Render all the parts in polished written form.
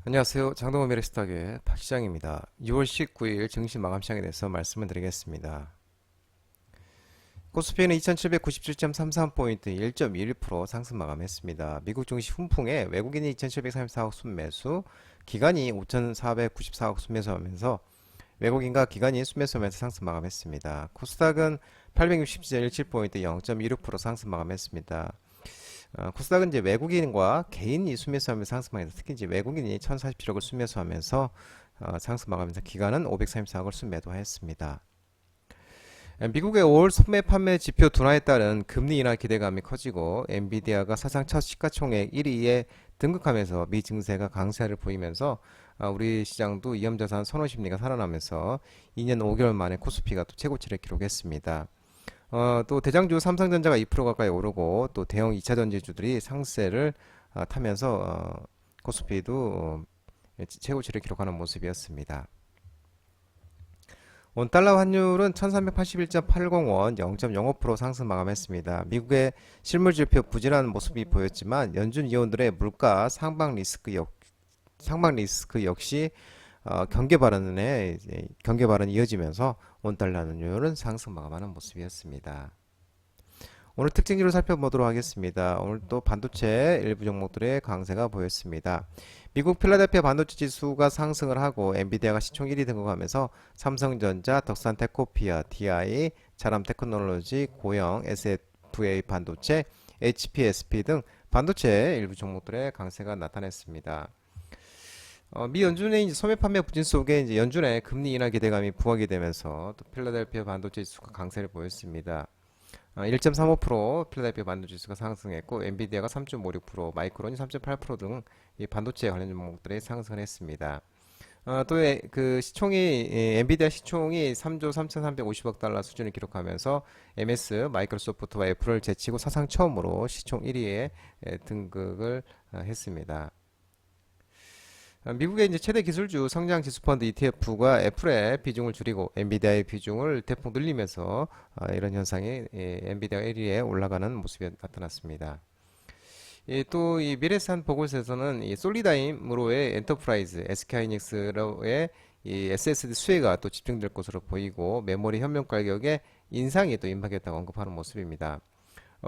안녕하세요. 장동건 미래스탁의 박시장입니다. 6월 19일 증시 마감 시장에 대해서 말씀을 드리겠습니다. 코스피는 2797.33포인트 1.21% 상승 마감했습니다. 미국 증시 훈풍에 외국인이 2734억 순매수, 기관이 5494억 순매수하면서 외국인과 기관이 순매수하면서 상승 마감했습니다. 코스닥은 860.17포인트 0.26% 상승 마감했습니다. 코스닥은 이제 외국인과 개인이 순매수하면서 상승하면서 특히 이제 외국인이 1047억을 순매수하면서 상승 마감하면서 기관은 534억을 순매도하였습니다. 미국의 5월 소매 판매 지표 둔화에 따른 금리 인하 기대감이 커지고 엔비디아가 사상 첫 시가총액 1위에 등극하면서 미 증세가 강세를 보이면서 우리 시장도 위험자산 선호 심리가 살아나면서 2년 5개월 만에 코스피가 또 최고치를 기록했습니다. 또 대장주 삼성전자가 2% 가까이 오르고 또 대형 2차 전지주들이 상세를 타면서 코스피도 최고치를 기록하는 모습이었습니다. 원달러 환율은 1381.80원 0.05% 상승 마감했습니다. 미국의 실물지표 부진한 모습이 보였지만 연준 위원들의 물가 상방 리스크 역시 경계 발언이 이어지면서 원달러 환율은 상승 마감하는 모습이었습니다. 오늘 특징주를 살펴보도록 하겠습니다. 오늘 또 반도체 일부 종목들의 강세가 보였습니다. 미국 필라델피아 반도체 지수가 상승을 하고 엔비디아가 시총 1위 등극하면서 삼성전자, 덕산테크노피아, DI, 자람테크놀로지, 고영, SFA 반도체, HPSP 등 반도체 일부 종목들의 강세가 나타났습니다. 미 연준의 이제 소매 판매 부진 속에 이제 연준의 금리 인하 기대감이 부각이 되면서 또 필라델피아 반도체 지수가 강세를 보였습니다. 1.35% 필라델피아 반도체 지수가 상승했고 엔비디아가 3.56%, 마이크론이 3.8%등 이 반도체 관련 종목들이 상승을 했습니다. 그 시총이 엔비디아 시총이 3조 3,350억 달러 수준을 기록하면서 MS, 마이크로소프트와 애플을 제치고 사상 처음으로 시총 1위에 등극을 했습니다. 미국의 이제 최대 기술주 성장 지수 펀드 ETF가 애플의 비중을 줄이고 엔비디아의 비중을 대폭 늘리면서 이런 현상이 엔비디아 1위에 올라가는 모습이 나타났습니다. 또 이 미래산 보고서에서는 이 솔리다임으로의 엔터프라이즈, SK하이닉스로의 이 SSD 수혜가 또 집중될 것으로 보이고 메모리 현명 가격의 인상이 또 임박했다고 언급하는 모습입니다.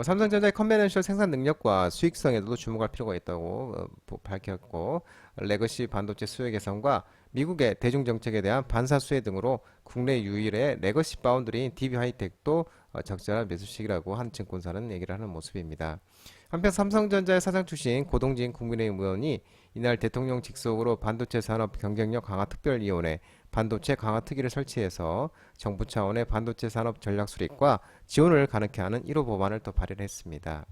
삼성전자의 컨벤셔널 생산 능력과 수익성에도 주목할 필요가 있다고 밝혔고 레거시 반도체 수요 개선과 미국의 대중 정책에 대한 반사 수혜 등으로 국내 유일의 레거시 바운드리인 DB 하이텍도 적절한 매수 시기라고 한 증권사는 얘기를 하는 모습입니다. 한편 삼성전자의 사장 출신 고동진 국민의힘 의원이 이날 대통령 직속으로 반도체 산업 경쟁력 강화 특별위원회 반도체 강화 특위를 설치해서 정부 차원의 반도체 산업 전략 수립과 지원을 가능케 하는 1호 법안을 또 발의를 했습니다.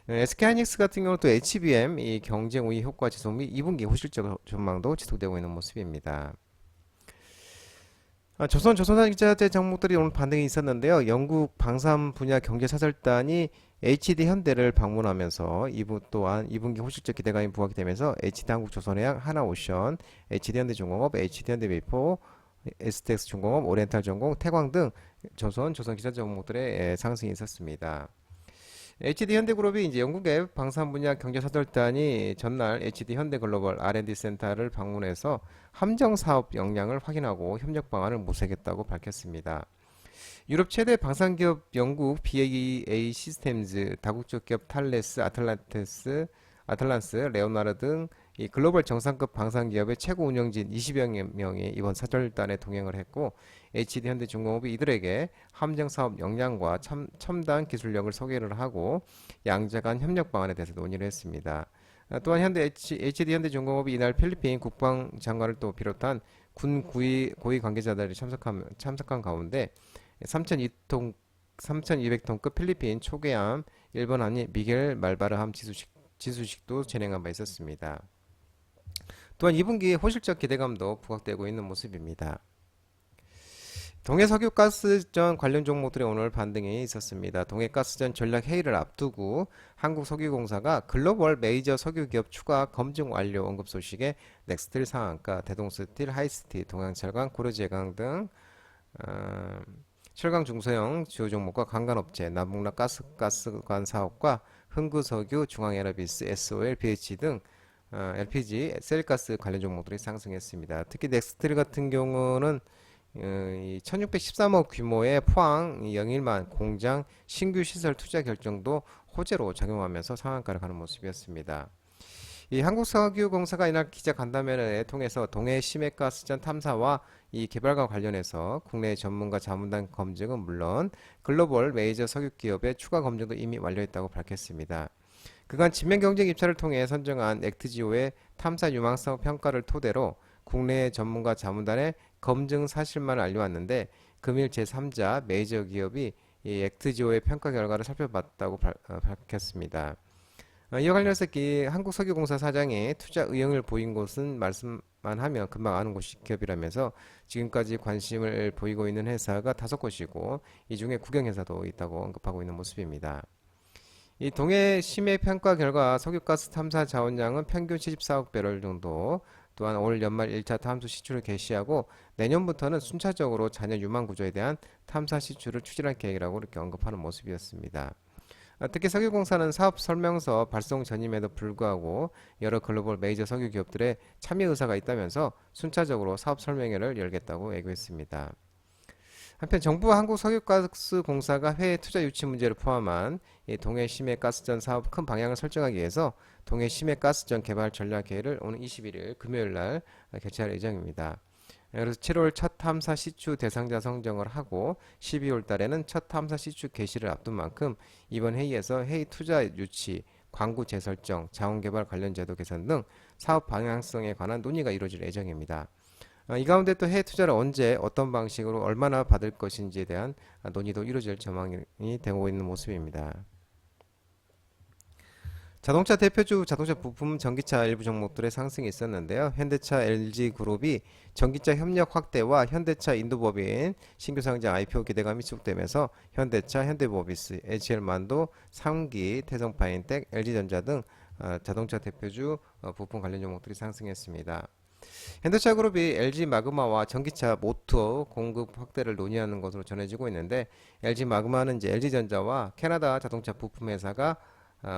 SK하이닉스 같은 경우는 또 HBM 이 경쟁 우위 효과 지속 및 2분기 호실적 전망도 지속되고 있는 모습입니다. 조선자동차 종목들이 오늘 반등이 있었는데요. 영국 방산 분야 경제 사절단이 HD 현대를 방문하면서 또한 2분기 호실적 기대감이 부각이 되면서 HD 한국조선해양, 하나오션, HD 현대중공업, HD 현대메이포, STX 중공업, 오리엔탈 전공, 태광 등 조선기차 종목들의 상승이 있었습니다. HD 현대그룹이 이제 영국의 방산 분야 경제 사절단이 전날 HD 현대 글로벌 R&D 센터를 방문해서 함정 사업 역량을 확인하고 협력 방안을 모색했다고 밝혔습니다. 유럽 최대 방산기업 영국 BAE 시스템즈, 다국적 기업 탈레스, 아틀란스, 레오나르 등 이 글로벌 정상급 방산기업의 최고 운영진 20여 명이 이번 사절단에 동행을 했고 HD 현대중공업이 이들에게 함정 사업 역량과 첨단 기술력을 소개를 하고 양자 간 협력 방안에 대해서 논의를 했습니다. 또한 HD 현대중공업이 이날 필리핀 국방장관을 또 비롯한 군 고위 관계자들이 참석한 가운데 3,200톤급 필리핀 초계함 일본함이 미겔 말바르함 지수식도 진행한 바 있었습니다. 또한 2분기 호실적 기대감도 부각되고 있는 모습입니다. 동해석유가스전 관련 종목들이 오늘 반등이 있었습니다. 동해가스전 전략 회의를 앞두고 한국석유공사가 글로벌 메이저 석유기업 추가 검증 완료 언급 소식에 넥스틸 상한가, 대동스틸, 하이스틸, 동양철강, 고려제강 등 철강 중소형 주요 종목과 관간업체, 남북락 가스관 사업과 흥구석유, 중앙에너비스, SOL, BH 등 LPG, 셀가스 관련 종목들이 상승했습니다. 특히 넥스트릴 같은 경우는 이 1613억 규모의 포항 영일만 공장 신규 시설 투자 결정도 호재로 작용하면서 상한가를 가는 모습이었습니다. 이 한국석유공사가 이날 기자 간담회를 통해서 동해 심해가스전 탐사와 이 개발과 관련해서 국내 전문가 자문단 검증은 물론 글로벌 메이저 석유 기업의 추가 검증도 이미 완료했다고 밝혔습니다. 그간 지명 경쟁 입찰을 통해 선정한 액트지오의 탐사 유망성 평가를 토대로 국내 전문가 자문단의 검증 사실만을 알려왔는데 금일 제3자 메이저 기업이 이 액트지오의 평가 결과를 살펴봤다고 밝혔습니다. 이와 관련해서 한국석유공사 사장이 투자 의향을 보인 곳은 말씀만 하면 금방 아는 곳이 기업이라면서 지금까지 관심을 보이고 있는 회사가 5곳이고 이 중에 국영회사도 있다고 언급하고 있는 모습입니다. 이 동해 심해 평가 결과 석유가스 탐사 자원량은 평균 74억 배럴 정도, 또한 올 연말 1차 탐수 시추를 개시하고 내년부터는 순차적으로 잔여 유망 구조에 대한 탐사 시추를 추진할 계획이라고 이렇게 언급하는 모습이었습니다. 특히 석유공사는 사업 설명서 발송 전임에도 불구하고 여러 글로벌 메이저 석유 기업들의 참여 의사가 있다면서 순차적으로 사업 설명회를 열겠다고 예고했습니다. 한편 정부와 한국석유가스공사가 해외 투자 유치 문제를 포함한 이 동해 심해가스전 사업 큰 방향을 설정하기 위해서 동해 심해가스전 개발 전략회의를 오는 21일 금요일 날 개최할 예정입니다. 그래서 7월 첫 탐사 시추 대상자 선정을 하고 12월 달에는 첫 탐사 시추 개시를 앞둔 만큼 이번 회의에서 해외 투자 유치, 광구 재설정, 자원개발 관련 제도 개선 등 사업 방향성에 관한 논의가 이루어질 예정입니다. 이 가운데 또 해외 투자를 언제 어떤 방식으로 얼마나 받을 것인지에 대한 논의도 이루어질 전망이 되고 있는 모습입니다. 자동차 대표주 자동차 부품 전기차 일부 종목들의 상승이 있었는데요. 현대차 LG그룹이 전기차 협력 확대와 현대차 인도법인 신규 상장 IPO 기대감이 지속되면서 현대차, 현대모비스, HL만도, 삼기, 태성파인텍, LG전자 등 자동차 대표주 부품 관련 종목들이 상승했습니다. 현대차 그룹이 LG 마그마와 전기차 모터 공급 확대를 논의하는 것으로 전해지고 있는데 LG 마그마는 이제 LG전자와 캐나다 자동차 부품 회사가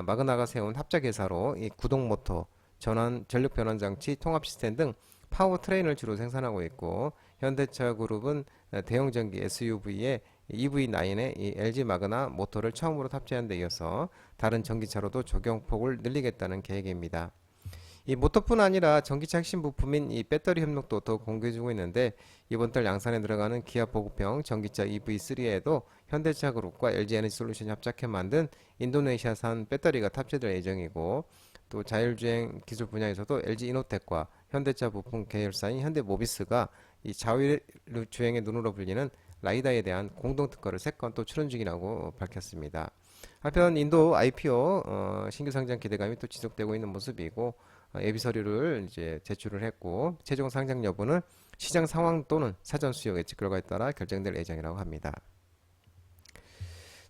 마그나가 세운 합작회사로 이 구동 모터, 전원, 전력 변환 장치, 통합 시스템 등 파워 트레인을 주로 생산하고 있고 현대차 그룹은 대형 전기 SUV의 EV9에 이 LG 마그나 모터를 처음으로 탑재한 데 이어서 다른 전기차로도 적용폭을 늘리겠다는 계획입니다. 이 모터뿐 아니라 전기차 핵심 부품인 이 배터리 협력도 더 공개해주고 있는데 이번 달 양산에 들어가는 기아 보급형 전기차 EV3에도 현대차그룹과 LG에너지솔루션이 합작해 만든 인도네시아산 배터리가 탑재될 예정이고 또 자율주행 기술 분야에서도 LG이노텍과 현대차 부품 계열사인 현대모비스가 이 자율주행의 눈으로 불리는 라이다에 대한 공동 특허를 3건 또 출원 중이라고 밝혔습니다. 한편 인도 IPO 신규 상장 기대감이 또 지속되고 있는 모습이고 예비 서류를 이제 제출을 했고 최종 상장 여부는 시장 상황 또는 사전 수요 예측 결과에 따라 결정될 예정이라고 합니다.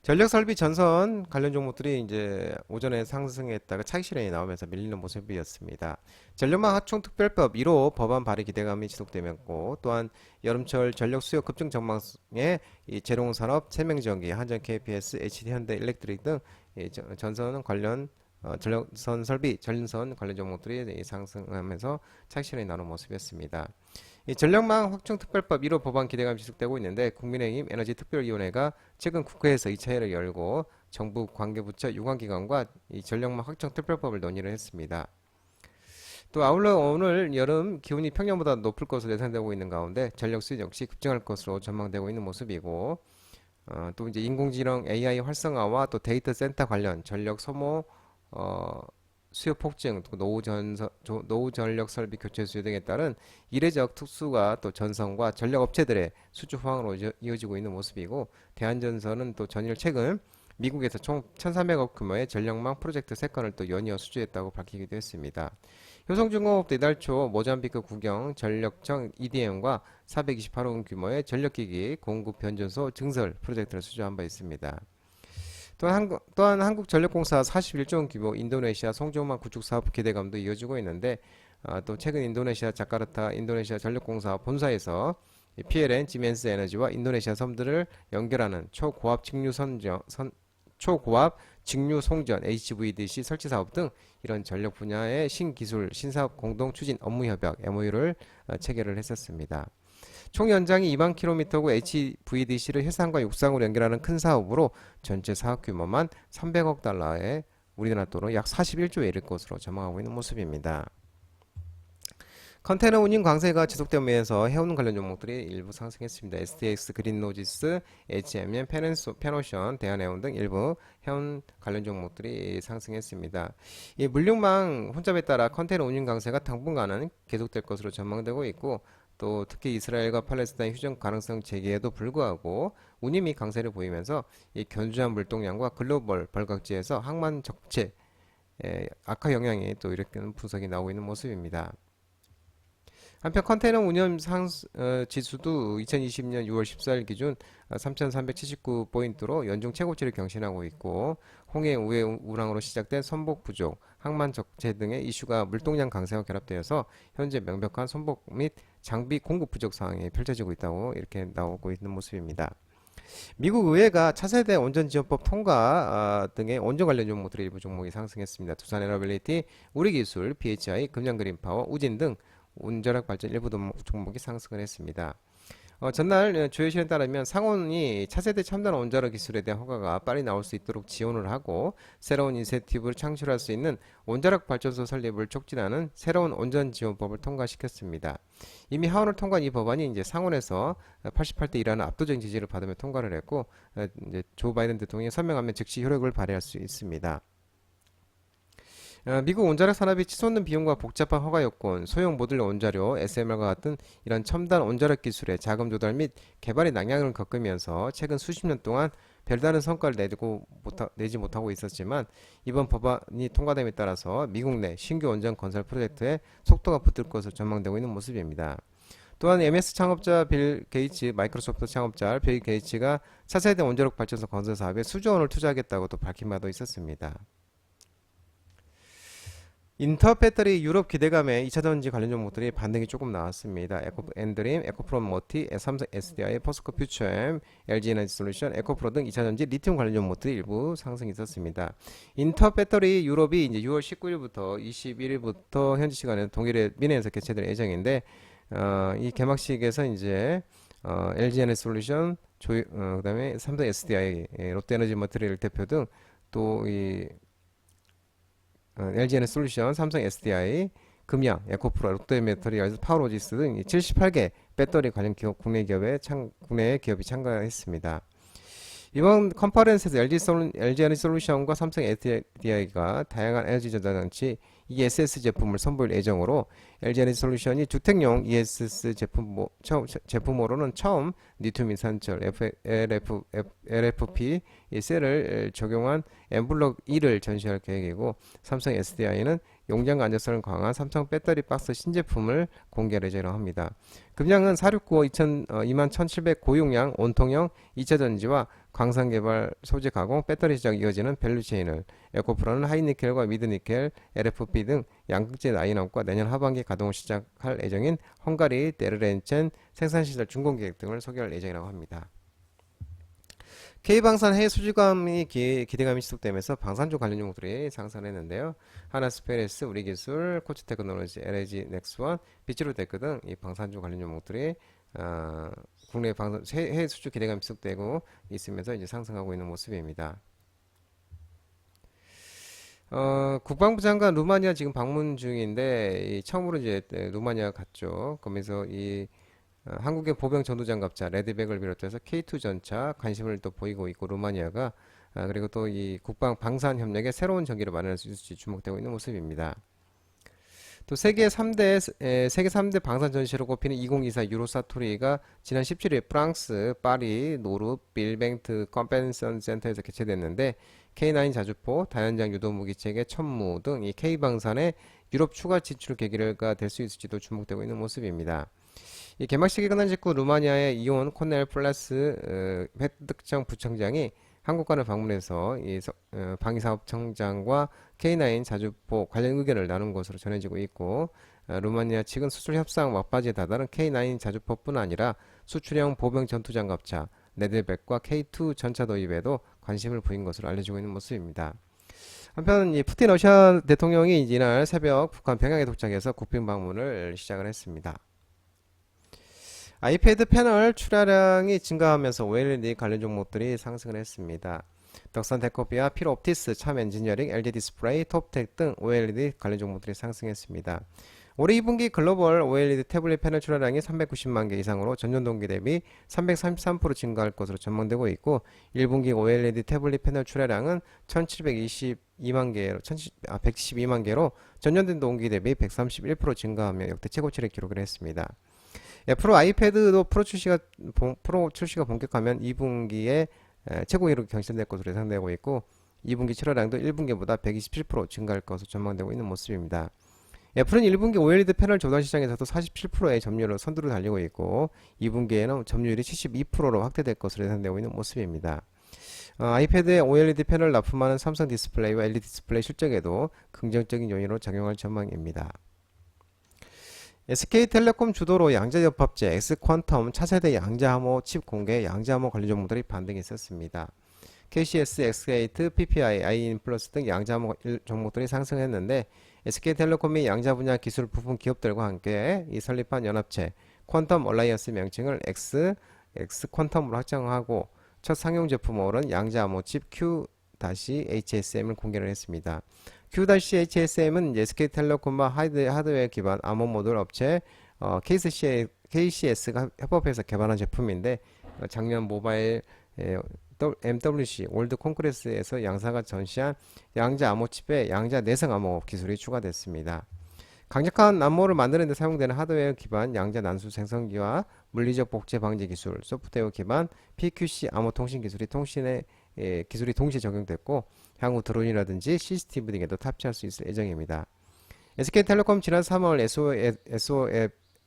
전력 설비 전선 관련 종목들이 이제 오전에 상승했다가 차익 실현이 나오면서 밀리는 모습이었습니다. 전력망 하청 특별법 1호 법안 발의 기대감이 지속되었고 또한 여름철 전력 수요 급증 전망에 이 재룡산업, 생명전기, 한전 KPS, HD 현대 일렉트릭 등 전선 관련 전력선 설비, 전선 관련 종목들이 상승하면서 차익 실현이 나오는 모습이었습니다. 이 전력망 확충 특별법 1호 법안 기대감이 지속되고 있는데 국민의힘 에너지특별위원회가 최근 국회에서 2차 회의를 열고 정부 관계부처 유관기관과 이 전력망 확충 특별법을 논의를 했습니다. 또 아울러 오늘 여름 기온이 평년보다 높을 것으로 예상되고 있는 가운데 전력 수요 역시 급증할 것으로 전망되고 있는 모습이고 또 이제 인공지능 AI 활성화와 또 데이터 센터 관련 전력 소모 수요 폭증, 노후 전력 설비 교체 수요 등에 따른 이례적 특수가 또 전선과 전력 업체들의 수주 호황으로 이어지고 있는 모습이고 대한전선은 또 전일 최근 미국에서 총 1,300억 규모의 전력망 프로젝트 3건을 또 연이어 수주했다고 밝히기도 했습니다. 효성중공업도 이달 초 모잠비크 국영 전력청 EDM과 428억 규모의 전력기기 공급 변전소 증설 프로젝트를 수주한 바 있습니다. 또한 한국전력공사 41조 원 규모 인도네시아 송정만 구축 사업 기대감도 이어지고 있는데 또 최근 인도네시아 자카르타 인도네시아 전력공사 본사에서 PLN, 지멘스 에너지와 인도네시아 섬들을 연결하는 초고압 초고압 직류 송전 HVDC 설치 사업 등 이런 전력 분야의 신기술 신사업 공동 추진 업무 협약 MOU를 체결을 했었습니다. 총 연장이 2만 킬로미터고 HVDC를 해상과 육상으로 연결하는 큰 사업으로 전체 사업 규모만 300억 달러에 우리나라 돈으로 약 41조에 이를 것으로 전망하고 있는 모습입니다. 컨테이너 운임 강세가 지속되면서 해운 관련 종목들이 일부 상승했습니다. STX, 그린로지스, HMM, 페노션, 대한해운 등 일부 해운 관련 종목들이 상승했습니다. 이 물류망 혼잡에 따라 컨테이너 운임 강세가 당분간은 계속될 것으로 전망되고 있고, 또 특히 이스라엘과 팔레스타인 휴전 가능성 제기에도 불구하고 운임이 강세를 보이면서 이 견주한 물동량과 글로벌 벌각지에서 항만 적체 악화 영향이 또 이렇게 분석이 나오고 있는 모습입니다. 한편 컨테이너 운임 지수도 2020년 6월 14일 기준 3,379포인트로 연중 최고치를 경신하고 있고, 홍해 우회 우랑으로 시작된 선복 부족, 항만 적체 등의 이슈가 물동량 강세와 결합되어서 현재 명백한 선복 및 장비 공급 부족 상황이 펼쳐지고 있다고 이렇게 나오고 있는 모습입니다. 미국 의회가 차세대 온전지원법 통과 등의 온전 관련 종목들의 일부 종목이 상승했습니다. 두산에너빌리티, 우리기술, BHI, 금양그린파워, 우진 등 온전력 발전 일부 종목이 상승을 했습니다. 전날 조회실에 따르면 상원이 차세대 첨단 원자력 기술에 대한 허가가 빨리 나올 수 있도록 지원을 하고, 새로운 인센티브를 창출할 수 있는 원자력 발전소 설립을 촉진하는 새로운 온전지원법을 통과시켰습니다. 이미 하원을 통과한 이 법안이 이제 상원에서 88대 1라는 압도적인 지지를 받으며 통과를 했고, 이제 조 바이든 대통령이 서명하면 즉시 효력을 발휘할 수 있습니다. 미국 원자력 산업이 치솟는 비용과 복잡한 허가 요건, 소형 모듈러 원자료, SMR과 같은 이런 첨단 원자력 기술의 자금 조달 및 개발의 낭양을 겪으면서 최근 수십 년 동안 별다른 성과를 내지 못하고 있었지만, 이번 법안이 통과됨에 따라서 미국 내 신규 원전 건설 프로젝트에 속도가 붙을 것으로 전망되고 있는 모습입니다. 또한 MS 창업자 빌 게이츠, 마이크로소프트 창업자 빌 게이츠가 차세대 원자력 발전소 건설 사업에 수조 원을 투자하겠다고 또 밝힌 바도 있었습니다. 인터 배터리 유럽 기대감에 2차전지 관련 종목들이 반등이 조금 나왔습니다. 엔드림, 에코프롬 머티, 삼성 SDI, 포스코 퓨처엠, LG 에너지 솔루션, 에코프로 등 2차전지 리튬 관련 종목들이 일부 상승이 있었습니다. 인터 배터리 유럽이 이제 6월 19일부터 21일부터 현지 시간에 독일의 미네에서 개최될 예정인데, 이 개막식에서 이제 LG 에너지 솔루션, 그다음에 삼성 SDI, 롯데에너지 머티리얼 대표 등 또 이 LG 에너지 솔루션, 삼성 SDI, 금양, 에코프로, 롯데메터리얼, 파워로지스 등 78개 배터리 관련 기업, 국내 기업이 참가했습니다. 이번 컨퍼런스에서 LG 에너지 솔루션과 삼성 SDI가 다양한 에너지 전자장치 ESS 제품을 선보일 예정으로, LG 에너지 솔루션이 주택용 ESS 제품으로는 처음 리튬 이산철 LFP 셀을 적용한 엠블럭 2를 전시할 계획이고, 삼성 SDI는 용량과 안정성을 강화한 삼성 배터리 박스 신제품을 공개할 예정이라고 합니다. 금양은 4695 21,700 고용량 온통형 2차 전지와 광산 개발, 소재 가공, 배터리 제작 이어지는 밸류체인을, 에코프로는 하이니켈과 미드니켈, LFP 등 양극재 라인업과 내년 하반기 가동을 시작할 예정인 헝가리 데르렌첸 생산시설 준공 계획 등을 소개할 예정이라고 합니다. K방산 해외 수주감이 기대감이 지속되면서 방산주 관련 종목들이 상승했는데요. 하나스페레스, 우리기술, 코치테크놀로지, LG 넥스원, 비츠로테크 등 이 방산주 관련 종목들이 국내 해외 수주 기대감이 지속되고 있으면서 이제 상승하고 있는 모습입니다. 국방부 장관 루마니아 지금 방문 중인데, 처음으로 이제 루마니아 갔죠. 그러면서 한국의 보병 전투장갑차 레드백을 비롯해서 K2 전차 관심을 또 보이고 있고, 루마니아가 그리고 또 이 국방 방산 협력에 새로운 전기를 마련할 수 있을지 주목되고 있는 모습입니다. 또 세계 3대 방산 전시로 꼽히는 2024 유로사토리가 지난 17일 프랑스 파리 노르 빌뱅트 컨벤션 센터에서 개최됐는데, K9 자주포, 다연장 유도 무기체계 천무 등 이 K방산의 유럽 추가 진출 계기가 될 수 있을지도 주목되고 있는 모습입니다. 이 개막식이 끝난 직후 루마니아의 이온 코넬 플라스 회득청 부청장이 한국관을 방문해서 방위사업청장과 K9 자주포 관련 의견을 나눈 것으로 전해지고 있고, 루마니아 측은 수출 협상 막바지에 다다른 K9 자주포뿐 아니라 수출형 보병 전투장갑차, 레드벨과 K2 전차 도입에도 관심을 보인 것으로 알려지고 있는 모습입니다. 한편 이 푸틴 러시아 대통령이 이날 새벽 북한 평양에 도착해서 국빈 방문을 시작을 했습니다. 아이패드 패널 출하량이 증가하면서 OLED 관련 종목들이 상승을 했습니다. 덕산 데코피아, 필옵티스, 참 엔지니어링, LG 디스플레이, 톱텍 등 OLED 관련 종목들이 상승했습니다. 올해 2분기 글로벌 OLED 태블릿 패널 출하량이 390만 개 이상으로 전년 동기 대비 333% 증가할 것으로 전망되고 있고 1분기 OLED 태블릿 패널 출하량은 112만 개로 전년 동기 대비 131% 증가하며 역대 최고치를 기록을 했습니다. 프로 아이패드도 프로 출시가 본격화하면 2분기에 최고 기록이 경신될 것으로 예상되고 있고 2분기 출하량도 1분기보다 127% 증가할 것으로 전망되고 있는 모습입니다. 애플은 1분기 OLED 패널 조달 시장에서도 47%의 점유율로 선두를 달리고 있고 2분기에는 점유율이 72%로 확대될 것으로 예상되고 있는 모습입니다. 아이패드에 OLED 패널 납품하는 삼성 디스플레이와 LG 디스플레이 실적에도 긍정적인 요인으로 작용할 전망입니다. SK텔레콤 주도로 양자접합제, X퀀텀, 차세대 양자암호 칩 공개, 양자암호 관련 종목들이 반등이 있었습니다. KCS, 엑스게이트, PPI, i인플러스 등 양자암호 종목들이 상승했는데 SK텔레콤이 양자 분야 기술 부품 기업들과 함께 이 설립한 연합체 퀀텀 얼라이언스 명칭을 X퀀텀으로 확장하고 첫 상용 제품으로는 양자암호 칩 Q-HSM을 공개를 했습니다. Q-HSM은 SK텔레콤과 하드웨어 기반 암호 모듈 업체 KCS가 협업해서 개발한 제품인데 작년 모바일 MWC 월드 콩그레스에서 양사가 전시한 양자 암호 칩에 양자 내성 암호 기술이 추가됐습니다. 강력한 암호를 만드는 데 사용되는 하드웨어 기반 양자 난수 생성기와 물리적 복제 방지 기술, 소프트웨어 기반 PQC 암호 통신 기술이 동시에 적용됐고 향후 드론이라든지 CCTV 등에도 탑재할 수 있을 예정입니다. SK텔레콤 지난 3월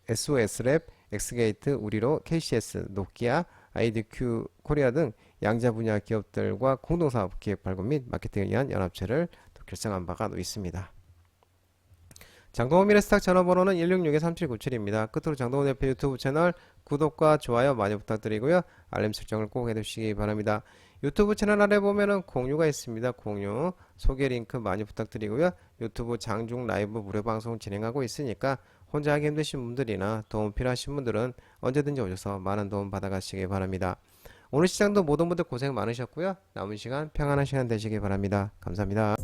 SOS랩, 엑스게이트, 우리로, KCS, 노키아, IDQ 코리아 등 양자 분야 기업들과 공동사업 기획 발굴 및 마케팅을 위한 연합체를 결성한 바가 있습니다. 장동호 미래스탁 전화번호는 166-3797입니다. 끝으로 장동호 대표 유튜브 채널 구독과 좋아요 많이 부탁드리고요. 알림 설정을 꼭 해두시기 바랍니다. 유튜브 채널 아래 보면은 공유가 있습니다. 공유 소개 링크 많이 부탁드리고요. 유튜브 장중 라이브 무료 방송 진행하고 있으니까 혼자 하기 힘드신 분들이나 도움 필요하신 분들은 언제든지 오셔서 많은 도움 받아가시기 바랍니다. 오늘 시장도 모든 분들 고생 많으셨고요. 남은 시간 평안한 시간 되시기 바랍니다. 감사합니다.